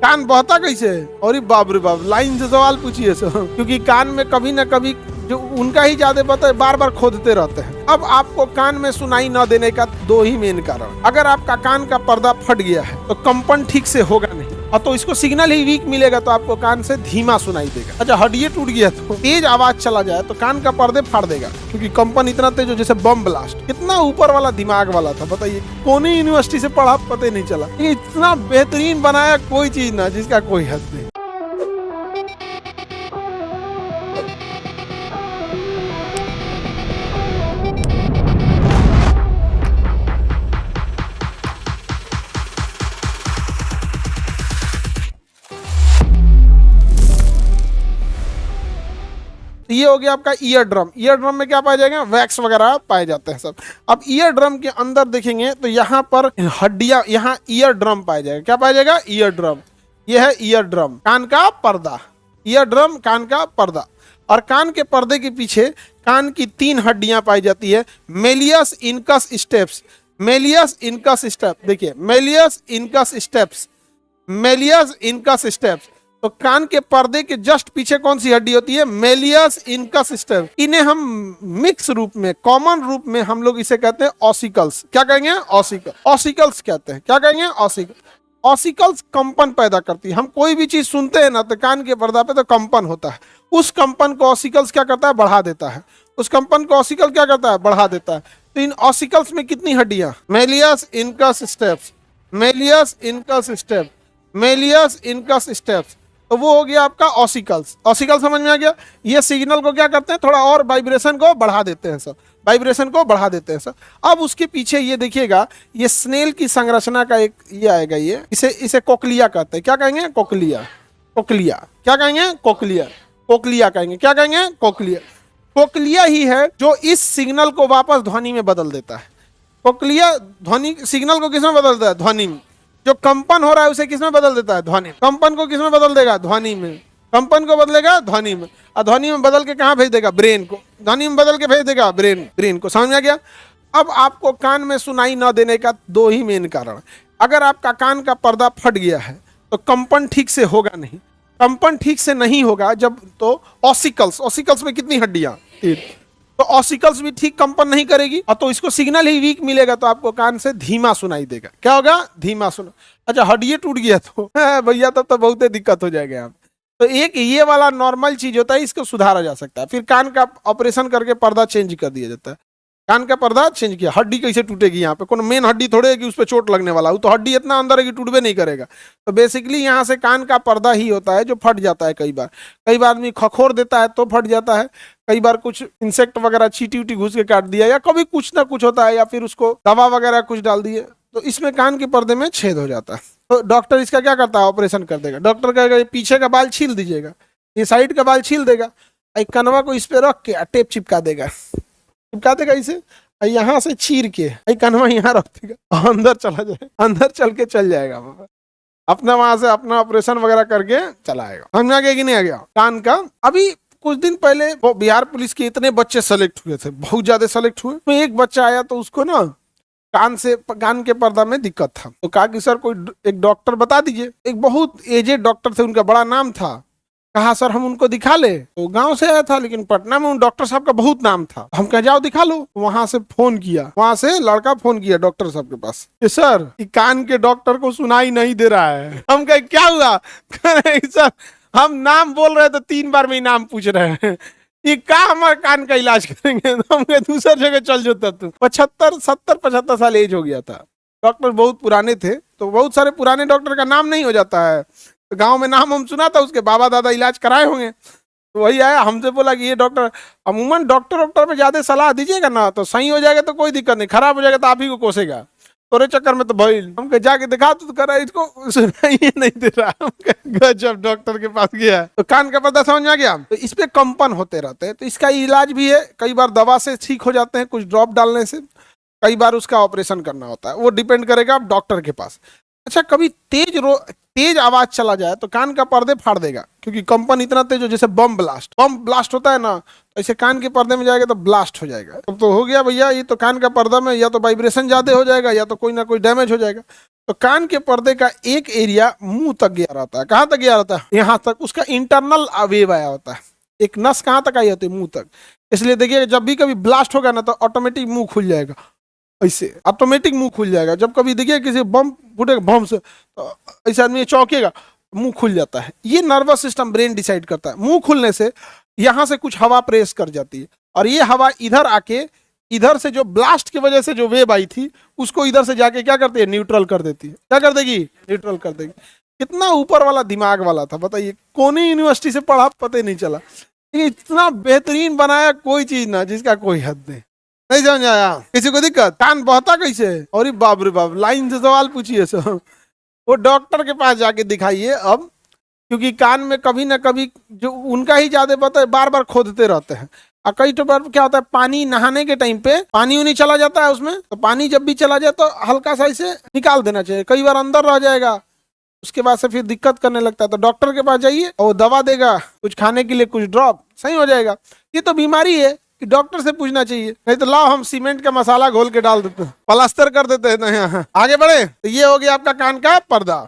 कान बहता कैसे है? अरे बाप रे बाप, लाइन से सवाल पूछिए सर, क्योंकि कान में कभी ना कभी जो उनका ही ज्यादा पता है, बार बार खोदते रहते हैं। अब आपको कान में सुनाई न देने का दो ही मेन कारण, अगर आपका कान का पर्दा फट गया है तो कंपन ठीक से होगा नहीं, और तो इसको सिग्नल ही वीक मिलेगा, तो आपको कान से धीमा सुनाई देगा। अच्छा, हड्डी टूट गया तो तेज आवाज चला जाए तो कान का पर्दे फाड़ देगा, क्योंकि कंपन इतना तेज हो जैसे बम ब्लास्ट। कितना ऊपर वाला दिमाग वाला था बताइए, कौन यूनिवर्सिटी से पढ़ा पता ही नहीं चला। ये इतना बेहतरीन बनाया कोई चीज ना जिसका कोई हद नहीं। ये हो गया आपका ईयर ड्रम। ईयर ड्रम में क्या पाया जाएगा? वैक्स वगैरह पाए जाते हैं सब। अब ईयर ड्रम के अंदर देखेंगे तो यहाँ पर हड्डियां, यहाँ ईयर ड्रम पाया जाएगा। क्या पाया जाएगा? Ear drum. ये है ईयर ड्रम, कान का पर्दा। ईयर ड्रम कान का पर्दा, और कान के पर्दे के पीछे कान की तीन हड्डियां पाई जाती है, malleus incus stapes. Malleus incus stapes, देखिए malleus incus stapes, malleus incus stapes. तो कान के पर्दे के जस्ट पीछे कौन सी हड्डी होती है? Malleus incus step. इन्हें हम मिक्स रूप में, कॉमन रूप में हम लोग इसे कहते हैं ऑसिकल्स। क्या कहेंगे? ऑसिकल, ऑसिकल्स कहते हैं। क्या कहेंगे? ऑसिकल। ऑसिकल्स कंपन पैदा करती है। हम कोई भी चीज सुनते हैं ना तो कान के पर्दा पे तो कंपन होता है, उस कंपन को ऑसिकल्स क्या करता है? बढ़ा देता है। उस कंपन को ऑसिकल क्या करता है? बढ़ा देता है। तो इन ऑसिकल्स में कितनी हड्डियां? Méliès incus stapes, malleus incus step, Méliès incus stapes. तो वो हो गया आपका ऑसिकल्स। ऑसिकल समझ में आ गया? ये सिग्नल को क्या करते हैं? थोड़ा और वाइब्रेशन को बढ़ा देते हैं सर, वाइब्रेशन को बढ़ा देते हैं सर। अब उसके पीछे ये देखिएगा, ये स्नेल की संरचना का एक ये आएगा, ये इसे कोक्लिया कहते हैं। क्या कहेंगे? कोक्लिया। कोक्लिया क्या कहेंगे? कोक्लिया। कोक्लिया कहेंगे। क्या कहेंगे? कोक्लिया। कोक्लिया ही है जो इस सिग्नल को वापस ध्वनि में बदल देता है। कोक्लिया ध्वनि सिग्नल को किसमें बदल देता है? ध्वनि में। जो कंपन हो रहा है उसे किसमें बदल देता है? ध्वनि। कंपन को किसमें बदल देगा? ध्वनि में। कंपन को बदलेगा ध्वनि में, और ध्वनि में बदल के कहां भेज देगा? ब्रेन को। ध्वनि में बदल के भेज देगा ब्रेन को। समझ में आ गया? अब आपको कान में सुनाई न देने का दो ही मेन कारण, अगर आपका कान का पर्दा फट गया है तो कंपन ठीक से होगा नहीं। कंपन ठीक से नहीं होगा जब, तो ऑसिकल्स, ऑसिकल्स में कितनी हड्डियां? तीन। तो ऑसिकल्स भी ठीक कंपन नहीं करेगी, और तो इसको सिग्नल ही वीक मिलेगा, तो आपको कान से धीमा सुनाई देगा। क्या होगा? धीमा सुना। अच्छा, हड्डी टूट गया तो भैया तब तो बहुत दिक्कत हो जाएगा यहाँ। तो एक ये वाला नॉर्मल चीज होता है, इसको सुधारा जा सकता है। फिर कान का ऑपरेशन करके पर्दा चेंज कर दिया जाता है। कान का पर्दा चेंज किया। हड्डी कैसे टूटेगी? यहाँ पे कोनो मेन हड्डी थोड़े है कि उस पर चोट लगने वाला, वो तो हड्डी इतना अंदर है कि टूटबे नहीं करेगा। तो बेसिकली यहाँ से कान का पर्दा ही होता है जो फट जाता है। कई बार आदमी खखोर देता है तो फट जाता है, कई बार कुछ इंसेक्ट वगैरह चीटी उटी घुस के काट दिया, या कभी कुछ ना कुछ होता है, या फिर उसको दवा वगैरह कुछ डाल दिए, तो इसमें कान के पर्दे में छेद हो जाता है। तो डॉक्टर इसका क्या करता है? ऑपरेशन कर देगा। डॉक्टर कहेगा ये पीछे का बाल छील दीजिएगा, ये साइड का बाल छील देगा, एक कनवा को इस पे रख के टेप चिपका देगा इसे, यहाँ से चीर के कनवा यहाँ रख देगा, अंदर चला जाए, अंदर चल के चल जाएगा, अपना वहां से अपना ऑपरेशन वगैरह करके चला आएगा। समझ आ गया कि नहीं आ गया? कान का अभी कुछ दिन पहले वो बिहार पुलिस के इतने बच्चे सेलेक्ट हुए थे, बहुत ज्यादा सेलेक्ट हुए, तो एक बच्चा आया तो उसको ना कान के पर्दा में दिक्कत था। तो कहा कि सर कोई एक डॉक्टर बता दीजिए। एक बहुत एजेड डॉक्टर थे, उनका बड़ा नाम था। कहा सर हम उनको दिखा ले। तो गांव से आया था, लेकिन पटना में उन डॉक्टर साहब का बहुत नाम था। हम कहा जाओ दिखा लो। वहां से फोन किया, वहां से लड़का फोन किया डॉक्टर साहब के पास कि सर कान के डॉक्टर को सुनाई नहीं दे रहा है। हम कहे क्या हुआ? सर हम नाम बोल रहे तो 3 बार में नाम पूछ रहे हैं, ये का हमारे कान का इलाज करेंगे? तो हम कहे दूसरी जगह चल जाता। तू 75 साल एज हो गया था। डॉक्टर बहुत पुराने थे, तो बहुत सारे पुराने डॉक्टर का नाम नहीं हो जाता है। तो गांव में नाम हम सुना था, उसके बाबा दादा इलाज कराए होंगे। तो वही आया, हमसे बोला कि ये डॉक्टर, अमूमन डॉक्टर में ज्यादा सलाह दीजिएगा ना तो सही हो जाएगा तो कोई दिक्कत नहीं, खराब हो जाएगा तो आप ही को कोसेगा। तोरे चक्कर में तो भाई हम जाके दिखा तो करा, इसको सुनाई नहीं दे रहा। गजब, डॉक्टर के पास गया तो कान का पर्दा समझ में आ गया। तो इस पे कंपन होते रहते हैं, तो इसका इलाज भी है। कई बार दवा से ठीक हो जाते हैं, कुछ ड्रॉप डालने से, कई बार उसका ऑपरेशन करना होता है, वो डिपेंड करेगा आप डॉक्टर के पास। अच्छा, कभी तेज आवाज चला जाए तो कान का पर्दे फाड़ देगा, क्योंकि क्योंकि कंपन इतना तेज हो, जैसे बम ब्लास्ट होता है ना, ऐसे कान के पर्दे में जाएगा तो ब्लास्ट हो जाएगा। तो हो गया भैया, ये तो कान का पर्दा में या तो वाइब्रेशन ज्यादा हो जाएगा या तो कोई ना कोई डैमेज हो जाएगा। तो कान के पर्दे का एक एरिया मुंह तक गया रहता है। कहाँ तक गया रहता है? यहाँ तक। उसका इंटरनल वेव आया होता है। एक नस कहाँ तक आई होती है? मुंह तक। इसलिए देखिए जब भी कभी ब्लास्ट होगा ना तो ऑटोमेटिक मुंह खुल जाएगा, ऐसे ऑटोमेटिक मुंह खुल जाएगा। जब कभी देखिए किसी बम फूटेगा बम से तो ऐसे आदमी चौंकेगा, मुंह खुल जाता है। ये नर्वस सिस्टम, ब्रेन डिसाइड करता है। मुंह खुलने से यहाँ से कुछ हवा प्रेस कर जाती है और ये हवा इधर आके, इधर से जो ब्लास्ट की वजह से जो वेव आई थी उसको इधर से जाके क्या करती है? न्यूट्रल कर देती है। क्या कर देगी? न्यूट्रल कर देगी। कितना ऊपर वाला दिमाग वाला था बताइए, कौन यूनिवर्सिटी से पढ़ा पता ही नहीं चला। इतना बेहतरीन बनाया कोई चीज ना जिसका कोई हद नहीं समझ आया। किसी को दिक्कत? कान बहता कैसे? और बाप रे बाप, लाइन से सवाल पूछिए सब। वो डॉक्टर के पास जाके दिखाइए अब, क्योंकि कान में कभी ना कभी जो उनका ही ज्यादा पता है, बार बार खोदते रहते हैं। और कई तो बार क्या होता है, पानी नहाने के टाइम पे पानी उन्हीं चला जाता है उसमें, तो पानी जब भी चला जाए तो हल्का सा इसे निकाल देना चाहिए। कई बार अंदर रह जाएगा, उसके बाद से फिर दिक्कत करने लगता है। तो डॉक्टर के पास जाइए और दवा देगा, कुछ खाने के लिए, कुछ ड्रॉप, सही हो जाएगा। ये तो बीमारी है कि डॉक्टर से पूछना चाहिए, नहीं तो लाओ हम सीमेंट का मसाला घोल के डाल देते हैं, प्लास्टर कर देते हैं। आगे बढ़े। तो ये हो गया आपका कान का पर्दा।